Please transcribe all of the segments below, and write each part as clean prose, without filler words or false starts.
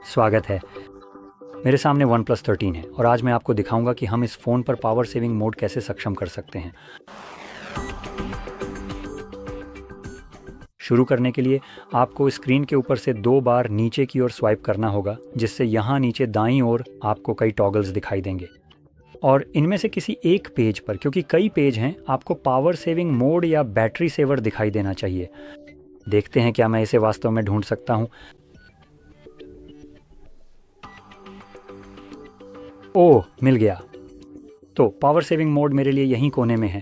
स्वागत है। मेरे सामने OnePlus 13 है और आज मैं आपको दिखाऊंगा कि हम इस फ़ोन पर पावर सेविंग मोड कैसे सक्षम कर सकते हैं। शुरू करने के लिए आपको स्क्रीन के ऊपर से 2 बार नीचे की ओर स्वाइप करना होगा, जिससे यहाँ नीचे दाईं ओर आपको कई टॉगल्स दिखाई देंगे और इनमें से किसी एक पेज पर, क्योंकि कई पेज हैं, आपको पावर सेविंग मोड या बैटरी सेवर दिखाई देना चाहिए। देखते हैं क्या मैं इसे वास्तव में ढूंढ सकता हूँ। ओह, मिल गया। तो पावर सेविंग मोड मेरे लिए यहीं कोने में है।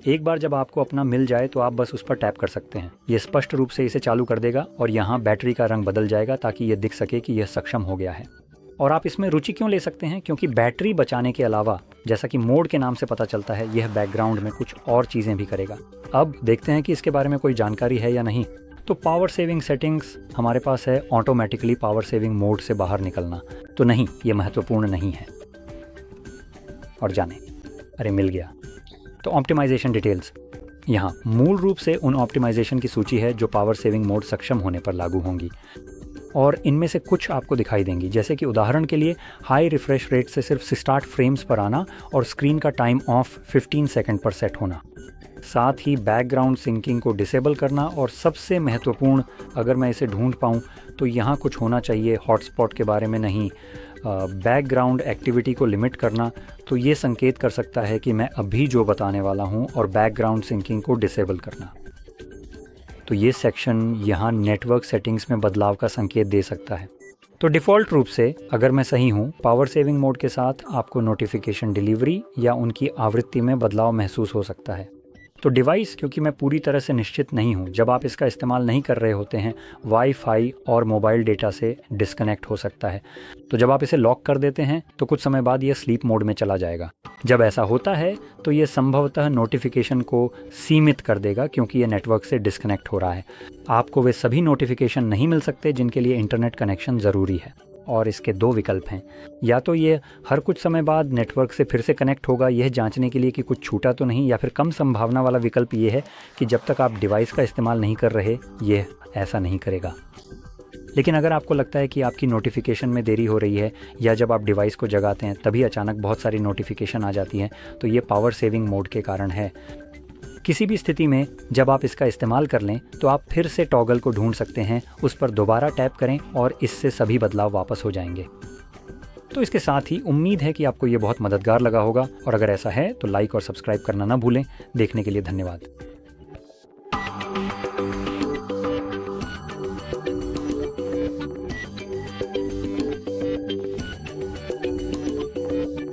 एक बार जब आपको अपना मिल जाए तो आप बस उस पर टैप कर सकते हैं। ये स्पष्ट रूप से इसे चालू कर देगा और यहाँ बैटरी का रंग बदल जाएगा ताकि ये दिख सके कि यह सक्षम हो गया है। और आप इसमें रुचि क्यों ले सकते हैं? क्योंकि बैटरी बचाने के अलावा, जैसा कि मोड के नाम से पता चलता है, यह बैकग्राउंड में कुछ और चीज़ें भी करेगा। अब देखते हैं कि इसके बारे में कोई जानकारी है या नहीं। तो पावर सेविंग सेटिंग्स हमारे पास है ऑटोमेटिकली पावर सेविंग मोड से बाहर निकलना। तो नहीं, ये महत्वपूर्ण नहीं है। और जाने, अरे मिल गया। तो ऑप्टिमाइजेशन डिटेल्स, यहाँ मूल रूप से उन ऑप्टिमाइजेशन की सूची है जो पावर सेविंग मोड सक्षम होने पर लागू होंगी और इनमें से कुछ आपको दिखाई देंगी, जैसे कि उदाहरण के लिए हाई रिफ्रेश रेट से सिर्फ 60 फ्रेम्स पर आना और स्क्रीन का टाइम ऑफ 15 सेकंड पर सेट होना। साथ ही बैकग्राउंड सिंकिंग को डिसेबल करना और सबसे महत्वपूर्ण, अगर मैं इसे ढूंढ पाऊँ तो यहाँ कुछ होना चाहिए, हॉटस्पॉट के बारे में नहीं, बैकग्राउंड एक्टिविटी को लिमिट करना। तो ये संकेत कर सकता है कि मैं अभी जो बताने वाला हूँ, और बैकग्राउंड सिंकिंग को डिसेबल करना। तो ये सेक्शन यहाँ नेटवर्क सेटिंग्स में बदलाव का संकेत दे सकता है। तो डिफ़ॉल्ट रूप से, अगर मैं सही हूँ, पावर सेविंग मोड के साथ आपको नोटिफिकेशन डिलीवरी या उनकी आवृत्ति में बदलाव महसूस हो सकता है। तो डिवाइस, क्योंकि मैं पूरी तरह से निश्चित नहीं हूँ, जब आप इसका इस्तेमाल नहीं कर रहे होते हैं, वाईफाई और मोबाइल डेटा से डिस्कनेक्ट हो सकता है। तो जब आप इसे लॉक कर देते हैं तो कुछ समय बाद यह स्लीप मोड में चला जाएगा। जब ऐसा होता है तो ये संभवतः नोटिफिकेशन को सीमित कर देगा, क्योंकि ये नेटवर्क से डिस्कनेक्ट हो रहा है। आपको वे सभी नोटिफिकेशन नहीं मिल सकते जिनके लिए इंटरनेट कनेक्शन ज़रूरी है। और इसके 2 विकल्प हैं, या तो ये हर कुछ समय बाद नेटवर्क से फिर से कनेक्ट होगा यह जांचने के लिए कि कुछ छूटा तो नहीं, या फिर कम संभावना वाला विकल्प ये है कि जब तक आप डिवाइस का इस्तेमाल नहीं कर रहे यह ऐसा नहीं करेगा। लेकिन अगर आपको लगता है कि आपकी नोटिफिकेशन में देरी हो रही है, या जब आप डिवाइस को जगाते हैं तभी अचानक बहुत सारी नोटिफिकेशन आ जाती हैं, तो ये पावर सेविंग मोड के कारण है। किसी भी स्थिति में जब आप इसका इस्तेमाल कर लें तो आप फिर से टॉगल को ढूंढ सकते हैं, उस पर दोबारा टैप करें और इससे सभी बदलाव वापस हो जाएंगे। तो इसके साथ ही उम्मीद है कि आपको ये बहुत मददगार लगा होगा, और अगर ऐसा है तो लाइक और सब्सक्राइब करना ना भूलें। देखने के लिए धन्यवाद।